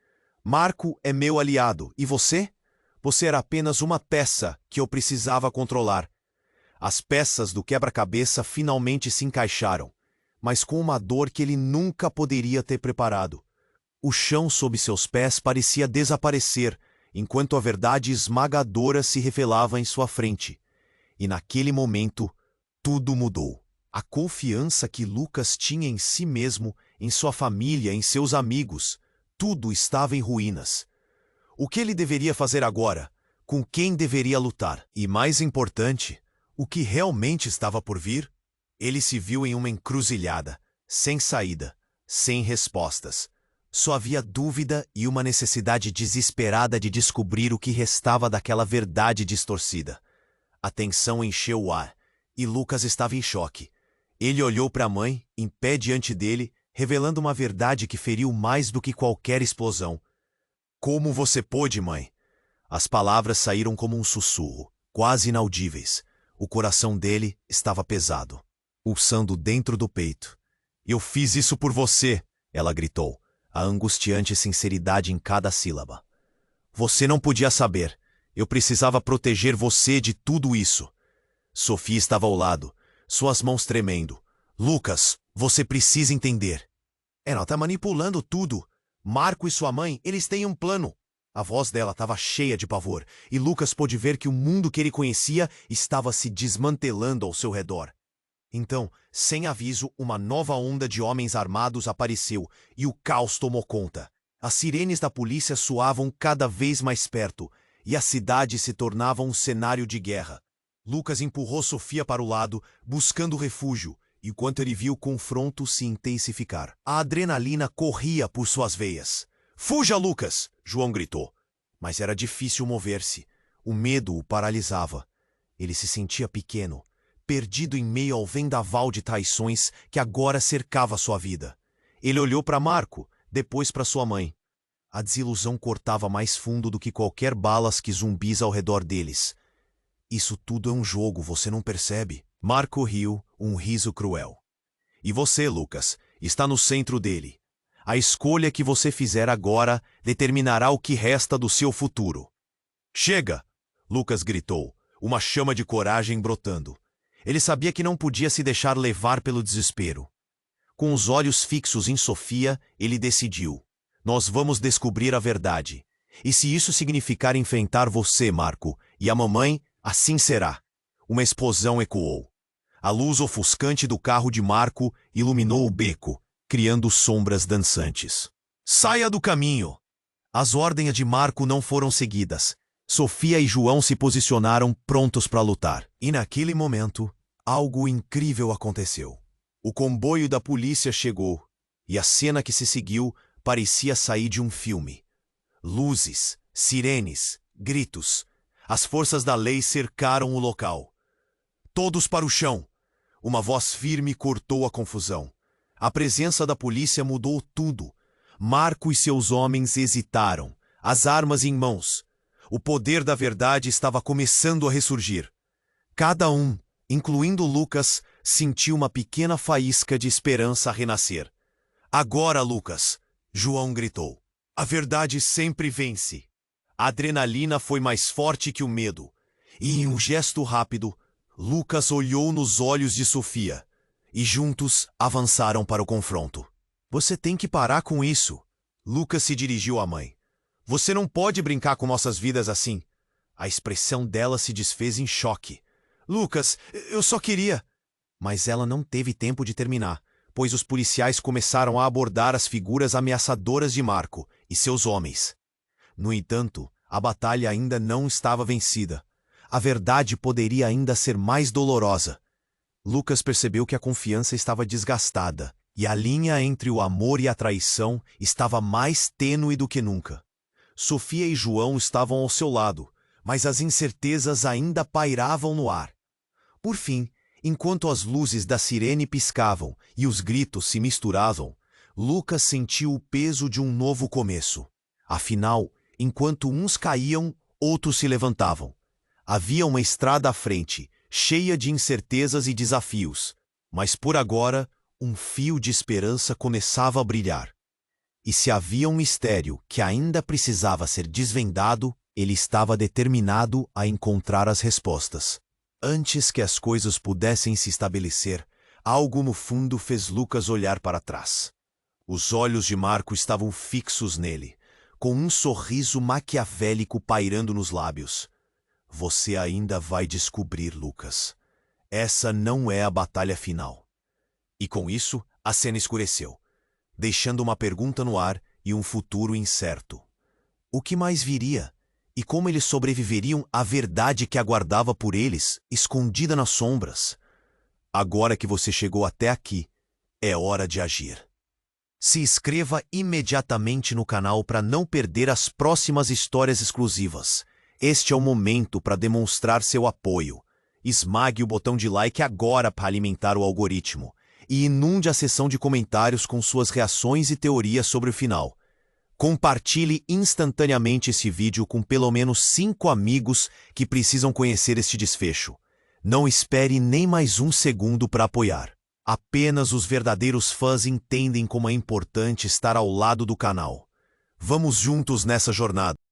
S1: Marco é meu aliado, e você? Você era apenas uma peça que eu precisava controlar. As peças do quebra-cabeça finalmente se encaixaram, mas com uma dor que ele nunca poderia ter preparado. O chão sob seus pés parecia desaparecer, enquanto a verdade esmagadora se revelava em sua frente. E naquele momento, tudo mudou. A confiança que Lucas tinha em si mesmo, em sua família, em seus amigos, tudo estava em ruínas. O que ele deveria fazer agora? Com quem deveria lutar? E mais importante, o que realmente estava por vir? Ele se viu em uma encruzilhada, sem saída, sem respostas. Só havia dúvida e uma necessidade desesperada de descobrir o que restava daquela verdade distorcida. A tensão encheu o ar, e Lucas estava em choque. Ele olhou para a mãe, em pé diante dele, revelando uma verdade que feriu mais do que qualquer explosão. Como você pôde, mãe? As palavras saíram como um sussurro, quase inaudíveis. O coração dele estava pesado, pulsando dentro do peito. Eu fiz isso por você, ela gritou, a angustiante sinceridade em cada sílaba. Você não podia saber. Eu precisava proteger você de tudo isso. Sofia estava ao lado, suas mãos tremendo. Lucas, você precisa entender. Ela está manipulando tudo. Marco e sua mãe, eles têm um plano. A voz dela estava cheia de pavor, e Lucas pôde ver que o mundo que ele conhecia estava se desmantelando ao seu redor. Então, sem aviso, uma nova onda de homens armados apareceu, e o caos tomou conta. As sirenes da polícia soavam cada vez mais perto, e a cidade se tornava um cenário de guerra. Lucas empurrou Sofia para o lado, buscando refúgio, enquanto ele viu o confronto se intensificar. A adrenalina corria por suas veias. Fuja, Lucas! João gritou. Mas era difícil mover-se. O medo o paralisava. Ele se sentia pequeno, perdido em meio ao vendaval de traições que agora cercava sua vida. Ele olhou para Marco, depois para sua mãe. A desilusão cortava mais fundo do que qualquer balas que zumbis ao redor deles. Isso tudo é um jogo, você não percebe? Marco riu, um riso cruel. E você, Lucas, está no centro dele. A escolha que você fizer agora determinará o que resta do seu futuro. Chega! Lucas gritou, uma chama de coragem brotando. Ele sabia que não podia se deixar levar pelo desespero. Com os olhos fixos em Sofia, ele decidiu. Nós vamos descobrir a verdade. E se isso significar enfrentar você, Marco, e a mamãe, assim será. uma explosão ecoou. A luz ofuscante do carro de Marco iluminou o beco, criando sombras dançantes. Saia do caminho! As ordens de Marco não foram seguidas. Sofia e João se posicionaram prontos para lutar. E naquele momento, algo incrível aconteceu. O comboio da polícia chegou, e a cena que se seguiu parecia sair de um filme. Luzes, sirenes, gritos. As forças da lei cercaram o local. Todos para o chão! Uma voz firme cortou a confusão. A presença da polícia mudou tudo. Marco e seus homens hesitaram, as armas em mãos. O poder da verdade estava começando a ressurgir. Cada um, incluindo Lucas, sentiu uma pequena faísca de esperança a renascer. Agora, Lucas! João gritou. A verdade sempre vence. A adrenalina foi mais forte que o medo. E em um gesto rápido, Lucas olhou nos olhos de Sofia. E juntos avançaram para o confronto. Você tem que parar com isso. Lucas se dirigiu à mãe. Você não pode brincar com nossas vidas assim. A expressão dela se desfez em choque. Lucas, eu só queria... Mas ela não teve tempo de terminar, pois os policiais começaram a abordar as figuras ameaçadoras de Marco e seus homens. No entanto, a batalha ainda não estava vencida. A verdade poderia ainda ser mais dolorosa. Lucas percebeu que a confiança estava desgastada, e a linha entre o amor e a traição estava mais tênue do que nunca. Sofia e João estavam ao seu lado, mas as incertezas ainda pairavam no ar. Por fim, enquanto as luzes da sirene piscavam e os gritos se misturavam, Lucas sentiu o peso de um novo começo. Afinal, enquanto uns caíam, outros se levantavam. Havia uma estrada à frente, cheia de incertezas e desafios, mas por agora, um fio de esperança começava a brilhar. E se havia um mistério que ainda precisava ser desvendado, ele estava determinado a encontrar as respostas. Antes que as coisas pudessem se estabelecer, algo no fundo fez Lucas olhar para trás. Os olhos de Marco estavam fixos nele, com um sorriso maquiavélico pairando nos lábios. Você ainda vai descobrir, Lucas. Essa não é a batalha final. E com isso, a cena escureceu, deixando uma pergunta no ar e um futuro incerto. O que mais viria? E como eles sobreviveriam à verdade que aguardava por eles, escondida nas sombras? Agora que você chegou até aqui, é hora de agir. Se inscreva imediatamente no canal para não perder as próximas histórias exclusivas. Este é o momento para demonstrar seu apoio. Esmague o botão de like agora para alimentar o algoritmo. E inunde a seção de comentários com suas reações e teorias sobre o final. Compartilhe instantaneamente esse vídeo com pelo menos 5 amigos que precisam conhecer este desfecho. Não espere nem mais um segundo para apoiar. Apenas os verdadeiros fãs entendem como é importante estar ao lado do canal. Vamos juntos nessa jornada.